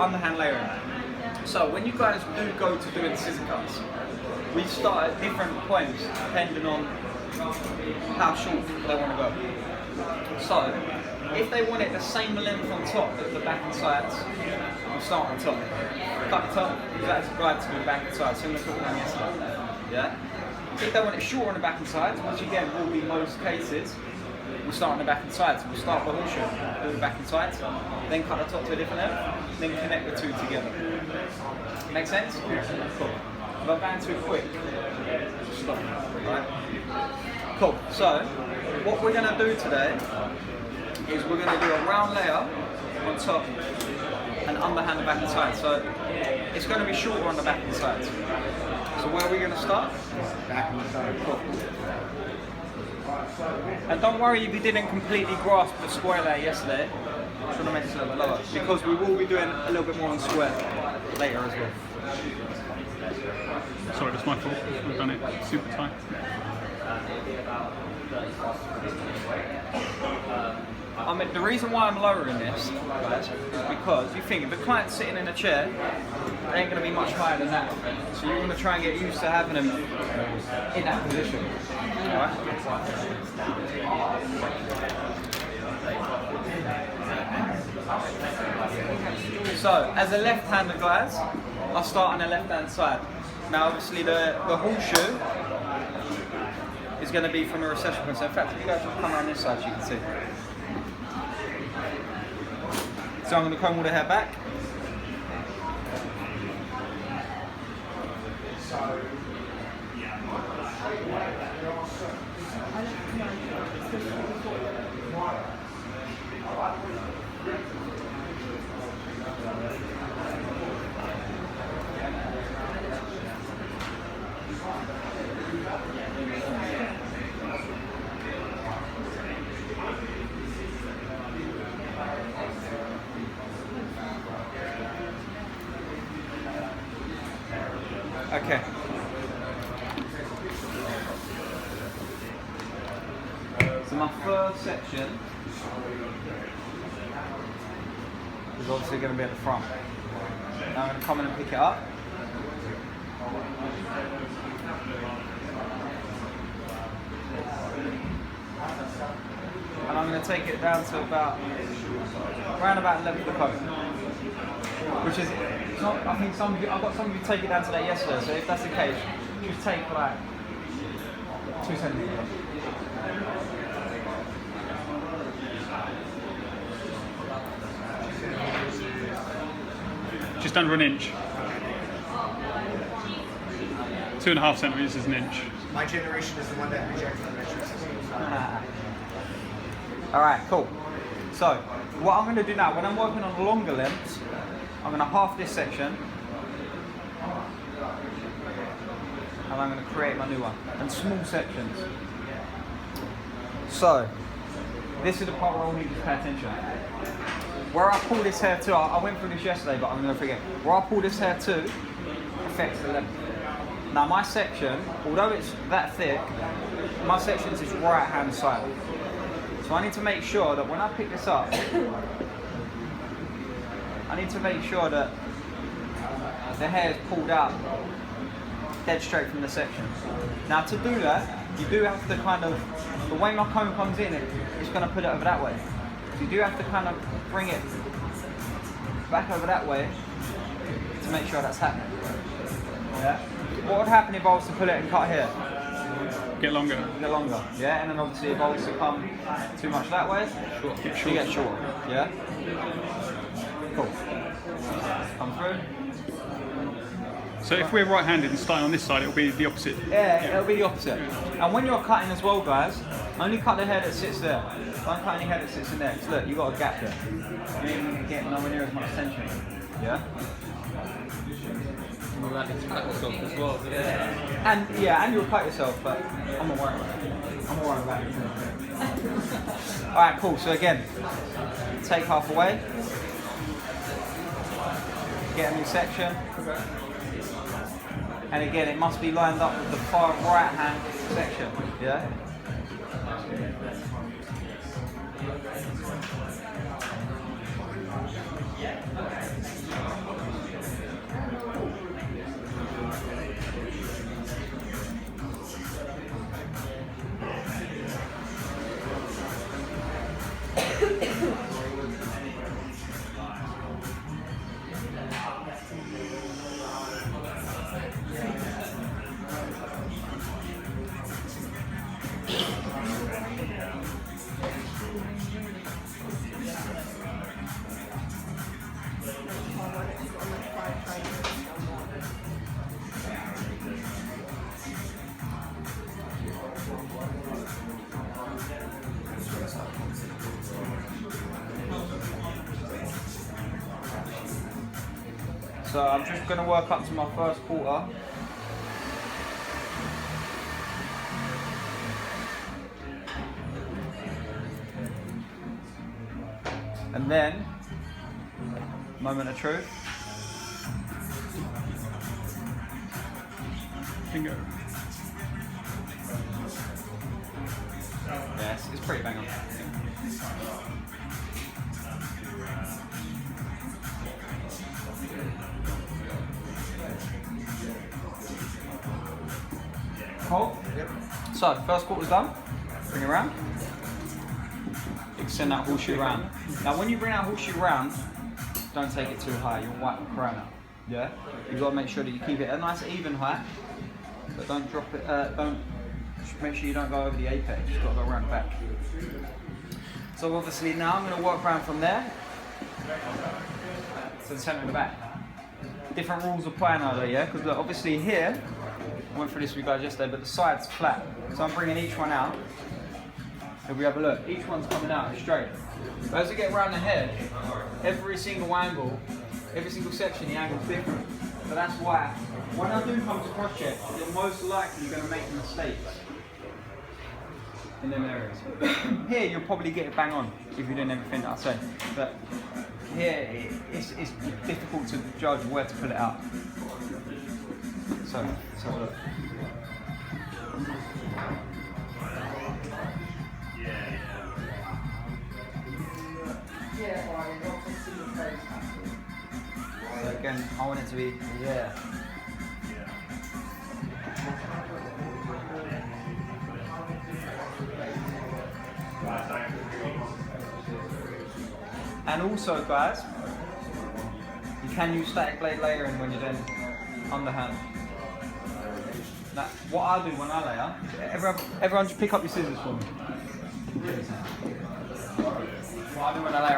underhand layering. So when you guys do go to doing scissor cuts, we start at different points depending on how short they want to go. So if they want it the same length on top as the back and sides, we'll start on top. Cut the top, use that as a guide to do the back and sides, similar to what we done yesterday. Yeah? If they want it shorter on the back and sides, which again will be most cases, we'll start on the back and sides. We'll start the horseshoe, do the back and sides, then cut the top to a different length, then connect the two together. Make sense? Cool. If I'm going too quick, stop. Right? Cool. So, what we're going to do today is we're going to do a round layer on top and underhand the back and sides. So, it's going to be shorter on the back and sides. So where are we going to start? Back and side. Cool. And don't worry if you didn't completely grasp the square layer yesterday. I'm trying to make this a little bit lower because we will be doing a little bit more on square later as well. Sorry, that's my fault. I've done it super tight. I mean, the reason why I'm lowering this, guys, is because you think if a client's sitting in a chair, they ain't going to be much higher than that. So you want to try and get used to having them in that position. Alright? So, as a left-hander, guys, I'll start on the left-hand side. Now, obviously, the horseshoe is going to be from a recession point. So, in fact, if you guys just come around this side, you can see. So I'm going to comb all the hair back. Okay. So my first section is obviously going to be at the front. Now I'm going to come in and pick it up. And I'm going to take it down to around about level of the coat. Which is not, I think I've got some of you take it down to that yesterday, so if that's the case, just take like 2 centimeters. Just under an inch. 2.5 centimeters is an inch. My generation is the one that rejects the metric system. Alright, cool. So, what I'm going to do now, when I'm working on longer lengths, I'm going to half this section and I'm going to create my new one, and small sections. So, this is the part where I need to pay attention. Where I pull this hair to, I went through this yesterday but I'm going to forget. Where I pull this hair to affects the length. Now my section, although it's that thick, my section is right hand side. So I need to make sure that when I pick this up, I need to make sure that the hair is pulled out dead straight from the section. Now to do that, you do have to kind of, the way my comb comes in, it's going to put it over that way. So you do have to kind of bring it back over that way to make sure that's happening. Yeah? What would happen if I was to pull it and cut here? Get longer. Get longer, yeah? And then obviously if I was to come too much that way, you get short, yeah? Cool. Come through. So if we're right-handed and starting on this side, it'll be the opposite. Yeah, it'll be the opposite. And when you're cutting as well, guys, only cut the hair that sits there. Don't cut any hair that sits in there. Because look, you've got a gap there. You ain't going to get nowhere near as much tension. Yeah? You're likely to cut yourself as well. And you'll cut yourself, but I'm not worried about it. I'm not worried about it. Alright, cool. So again, take half away. Get a new section. And again, it must be lined up with the far right hand section. Yeah? So I'm just going to work up to my first quarter. And then, moment of truth. Bingo. Yes, it's pretty bang on. Cool. Yep. So, first quarter's done. Bring it around. Extend that horseshoe around. Now, when you bring that horseshoe around, don't take it too high. You'll wipe the crown out. Yeah. You've got to make sure that you keep it a nice even height, but don't drop it. Don't. Make sure you don't go over the apex. You've got to go around the back. So obviously now I'm going to work around from there to the centre of the back. Different rules apply now though, yeah? Because look, obviously here, I went through this with you guys yesterday, but the side's flat. So I'm bringing each one out. If we have a look, each one's coming out straight. But as we get around the head, every single angle, every single section, the angle's different. So that's why, when I do come to cross check, you're most likely going to make mistakes in them areas. Here, you'll probably get it bang on if you're doing everything that I say. But here, it's difficult to judge where to put it out. So, let's have a look. So again, I want it to be there. And also, guys, you can use static blade layering when you're doing underhand. Now, what I do when I layer, everyone just pick up your scissors for me. What I do when I layer